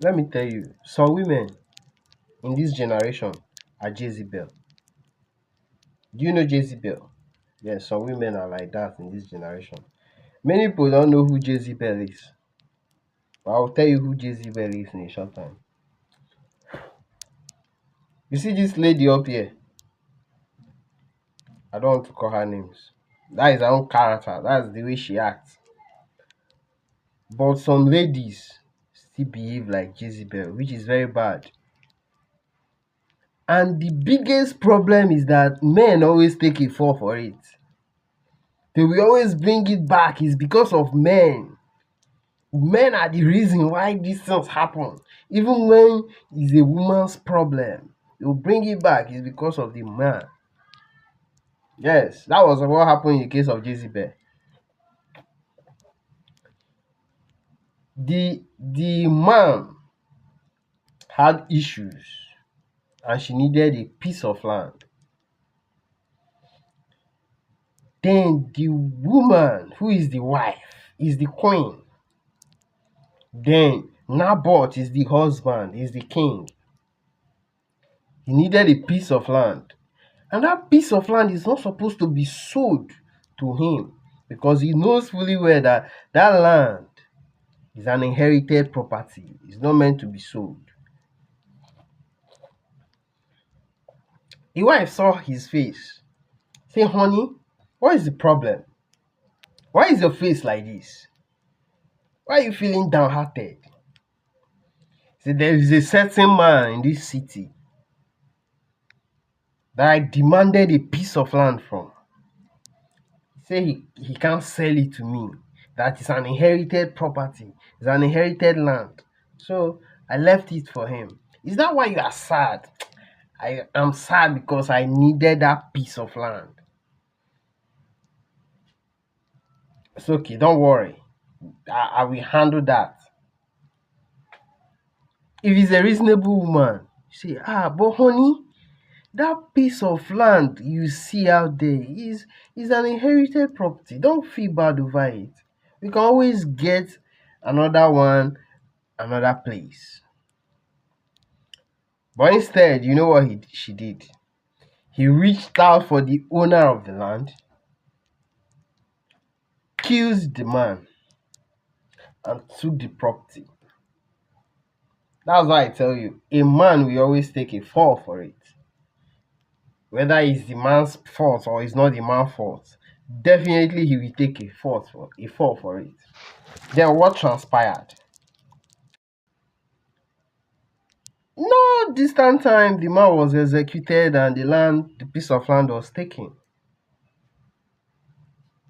Let me tell you, some women in this generation are Jezebel. Do you know Jezebel? Yes, some women are like that in this generation. Many people don't know who Jezebel is, but I'll tell you who Jezebel is in a short time. You see this lady up here? I don't want to call her names. That is her own character. That's the way she acts. But some ladies still behave like Jezebel, which is very bad. And the biggest problem is that men always take a fall for it. They will always bring it back. It's because of men. Men are the reason why these things happen. Even when it's a woman's problem, they will bring it back. It's because of the man. Yes, that was what happened in the case of Jezebel. The man had issues and she needed a piece of land. Then the woman, who is the wife, is the queen. Then Naboth is the husband, is the king. He needed a piece of land. And that piece of land is not supposed to be sold to him because he knows fully well that that land is an inherited property. It's not meant to be sold. The wife saw his face. Say, honey, what is the problem? Why is your face like this? Why are you feeling downhearted? See, there is a certain man in this city that I demanded a piece of land from. He said he can't sell it to me. That is an inherited property. It's an inherited land. So I left it for him. Is that why you are sad? I am sad because I needed that piece of land. It's okay, don't worry. I will handle that. If it's a reasonable woman, say, but honey, that piece of land you see out there is an inherited property. Don't feel bad over it. We can always get another one, another place. But instead, you know what she did? He reached out for the owner of the land, killed the man, and took the property. That's why I tell you, a man will always take a fall for it. Whether it's the man's fault or it's not the man's fault, definitely he will take a fall for it. Then what transpired? No distant time, the man was executed and the piece of land was taken.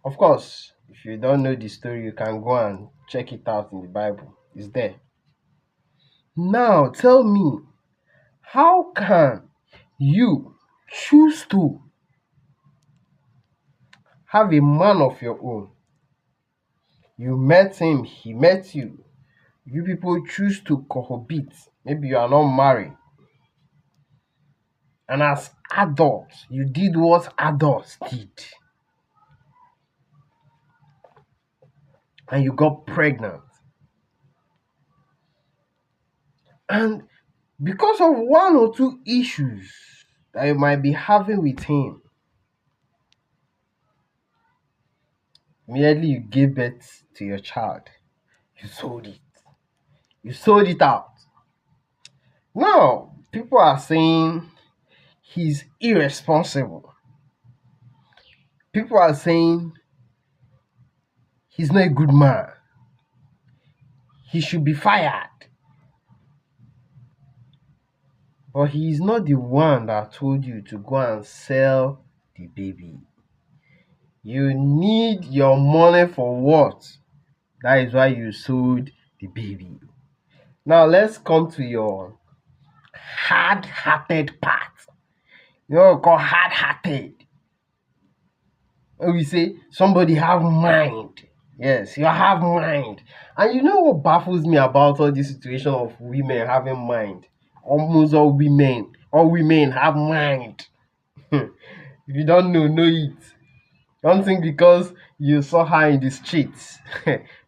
Of course, if you don't know the story, you can go and check it out in the Bible. It's there. Now tell me, how can you choose to have a man of your own? You met him, he met you. You people choose to cohabit. Maybe you are not married. And as adults, you did what adults did. And you got pregnant. And because of one or two issues that you might be having with him, immediately you gave birth to your child. You sold it. You sold it out. Now, people are saying he's irresponsible. People are saying he's not a good man. He should be fired. But he is not the one that told you to go and sell the baby. You need your money for what? That is why you sold the baby. Now let's come to your hard-hearted part. You know what we call hard-hearted? When we say somebody have mind. Yes, you have mind. And you know what baffles me about all this situation of women having mind? Almost all women have mind. If you don't know it. Don't think because you saw her in the streets,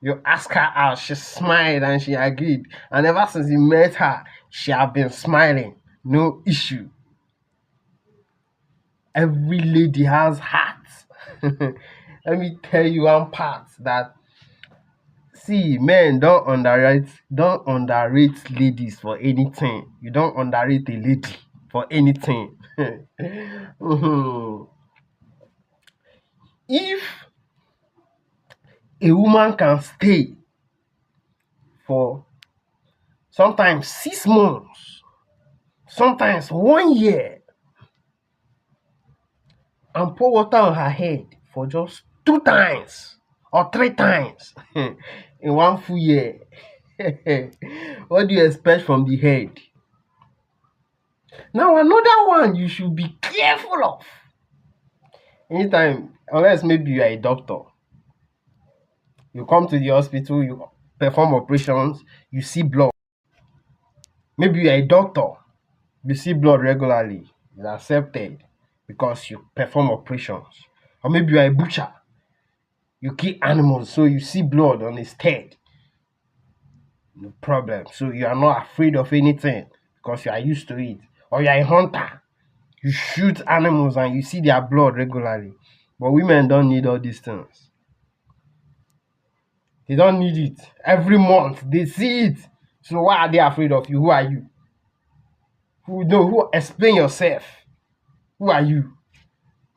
you ask her out, she smiled and she agreed. And ever since you met her, she have been smiling. No issue. Every lady has heart. Let me tell you one part that, see, men don't underrate ladies for anything. You don't underrate a lady for anything. Mhm. If a woman can stay for sometimes 6 months, sometimes 1 year, and pour water on her head for just 2 times or 3 times in one full year, what do you expect from the head? Now, another one you should be careful of. Anytime, unless maybe you are a doctor, you come to the hospital, you perform operations, you see blood. Maybe you are a doctor, you see blood regularly, it's accepted because you perform operations. Or maybe you are a butcher, you kill animals, so you see blood on his head. No problem. So you are not afraid of anything because you are used to it. Or you are a hunter, you shoot animals and you see their blood regularly. But women don't need all these things. They don't need it. Every month they see it. So why are they afraid of you? Who are you? Who explain yourself? Who are you?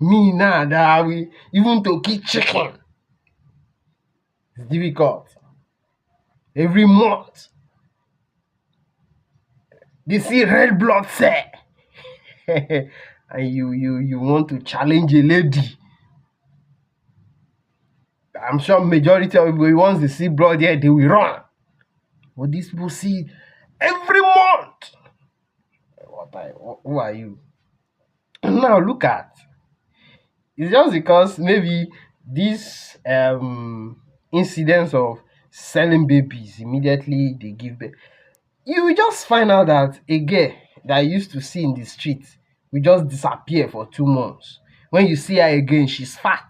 Me now that we even to kill chicken. It's difficult. Every month they see red blood cell. And you want to challenge a lady. I'm sure majority of people, once they see blood here, they will run. But these people see every month. Who are you? Now look at, it's just because maybe this incidents of selling babies, immediately they give birth. You will just find out that a girl that you used to see in the street will just disappear for 2 months. When you see her again, she's fat.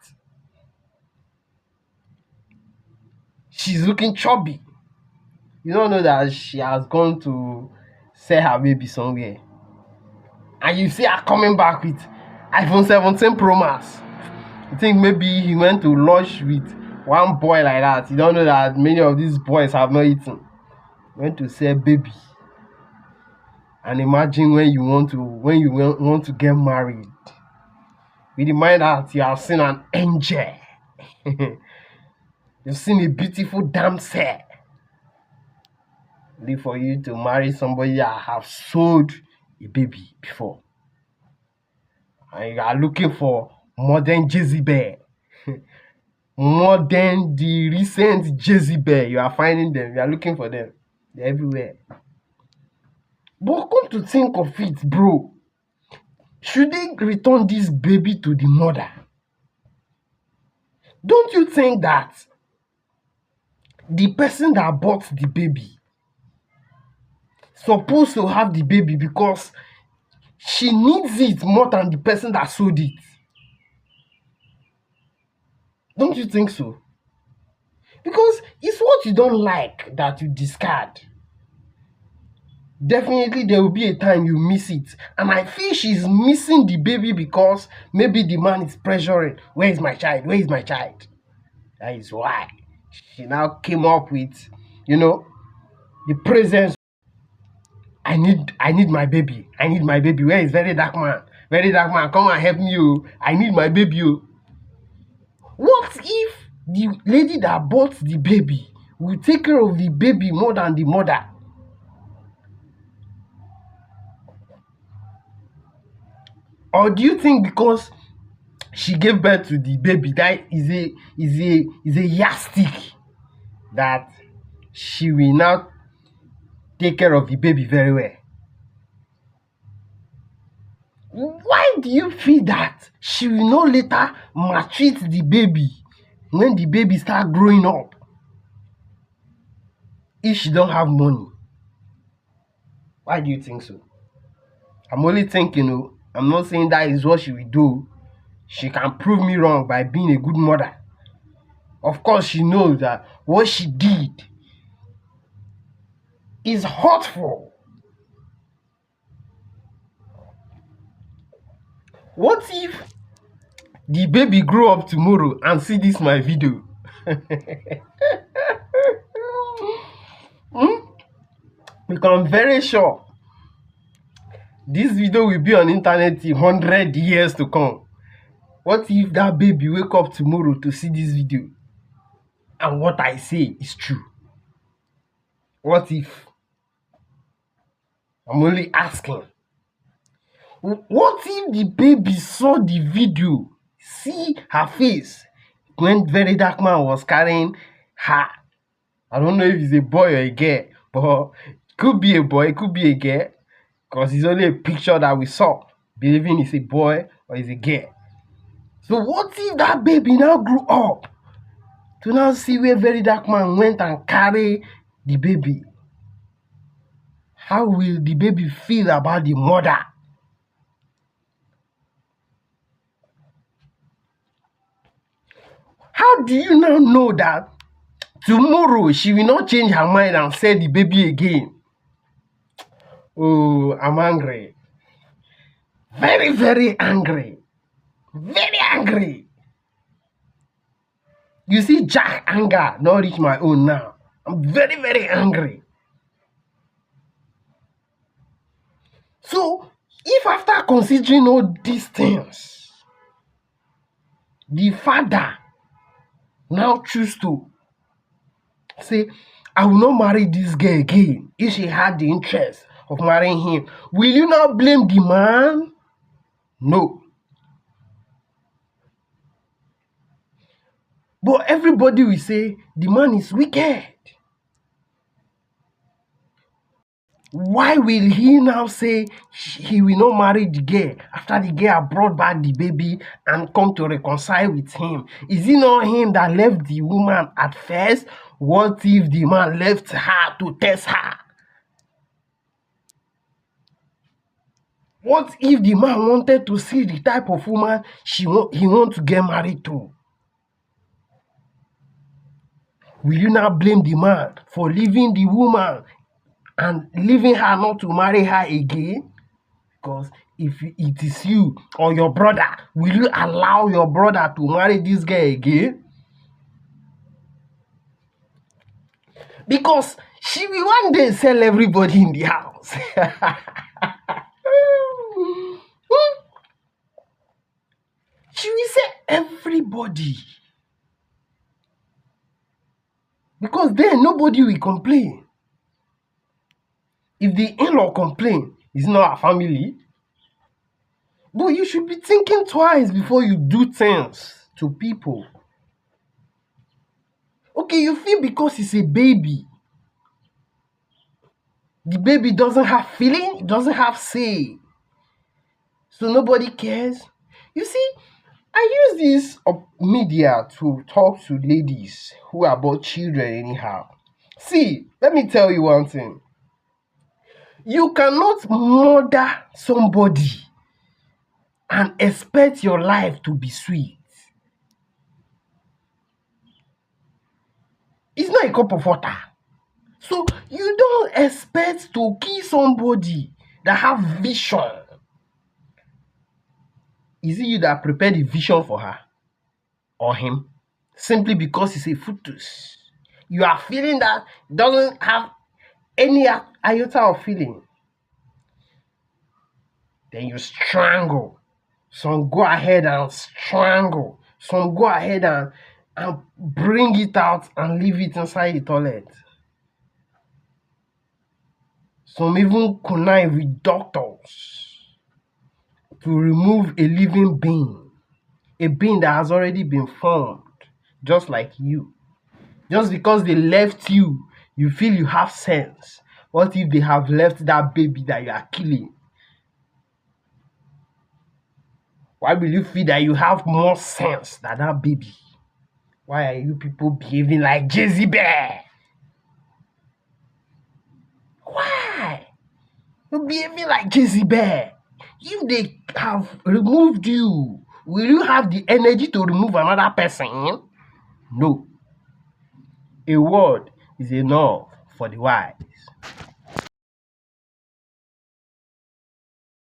She's looking chubby. You don't know that she has gone to sell her baby somewhere. And you see her coming back with iPhone 17 Pro Max. You think maybe he went to lunch with one boy like that. You don't know that many of these boys have not eaten. Went to sell baby. And imagine when you want to get married, with the mind that you have seen an angel. You've seen a beautiful damsel. Only for you to marry somebody that have sold a baby before. And you are looking for modern Jezebel. The recent Jezebel. You are finding them. You are looking for them. They're everywhere. But come to think of it, bro, should they return this baby to the mother? Don't you think that the person that bought the baby supposed to have the baby because she needs it more than the person that sold it? Don't you think so? Because it's what you don't like that you discard. Definitely there will be a time you miss it. And I feel she's missing the baby because maybe the man is pressuring. Where is my child? Where is my child? That is why she now came up with, the presence. I need my baby. I need my baby. Where is very dark man? Very dark man, come and help me. Oh. I need my baby. Oh. What if the lady that bought the baby will take care of the baby more than the mother? Or do you think because she gave birth to the baby, that is a yardstick that she will now take care of the baby very well? Why do you feel that she will not later maltreat the baby when the baby start growing up if she don't have money? Why do you think so? I'm only thinking, I'm not saying that is what she will do, she can prove me wrong by being a good mother. Of course, she knows that what she did is hurtful. What if the baby grow up tomorrow and see this my video? Because I'm very sure this video will be on internet in 100 years to come. What if that baby wake up tomorrow to see this video and what I say is true? What if? I'm only asking. What if the baby saw the video, see her face when Very Dark Man was carrying her? I don't know if it's a boy or a girl, but it could be a boy, it could be a girl, because it's only a picture that we saw, believing it's a boy or it's a girl. So what if that baby now grew up to now see where Very Dark Man went and carry the baby? How will the baby feel about the mother? How do you now know that tomorrow she will not change her mind and sell the baby again? Oh, I'm angry. Very, very angry. Very angry. You see, Jack anger not reach my own now. I'm very, very angry. So, if after considering all these things, the father now choose to say, I will not marry this girl again if she had the interest of marrying him, will you not blame the man? No. But everybody will say the man is wicked. Why will he now say he will not marry the girl after the girl brought back the baby and come to reconcile with him? Is it not him that left the woman at first? What if the man left her to test her? What if the man wanted to see the type of woman he wants to get married to? Will you now blame the man for leaving the woman and leaving her not to marry her again? Because if it is you or your brother, will you allow your brother to marry this girl again? Because she will one day sell everybody in the house. She will sell everybody. Because then nobody will complain. If the in-law complain, it's not our family. But you should be thinking twice before you do things to people. Okay, you feel because it's a baby, the baby doesn't have feeling, it doesn't have say, so nobody cares. You see, I use this media to talk to ladies who are about children anyhow. See, let me tell you one thing. You cannot murder somebody and expect your life to be sweet. It's not a cup of water. So you don't expect to kill somebody that have vision. Is it you that prepared the vision for her or him? Simply because it's a fetus. You are feeling that doesn't have any iota of feeling. Then you strangle. Some go ahead and strangle. Some go ahead and bring it out and leave it inside the toilet. Some even connive with doctors to remove a living being, a being that has already been formed, just like you. Just because they left you, you feel you have sense. What if they have left that baby that you are killing? Why will you feel that you have more sense than that baby? Why are you people behaving like Jezebel? Why? You're behaving like Jezebel. If they have removed you Will you have the energy to remove another person? No. A word is enough for the wise.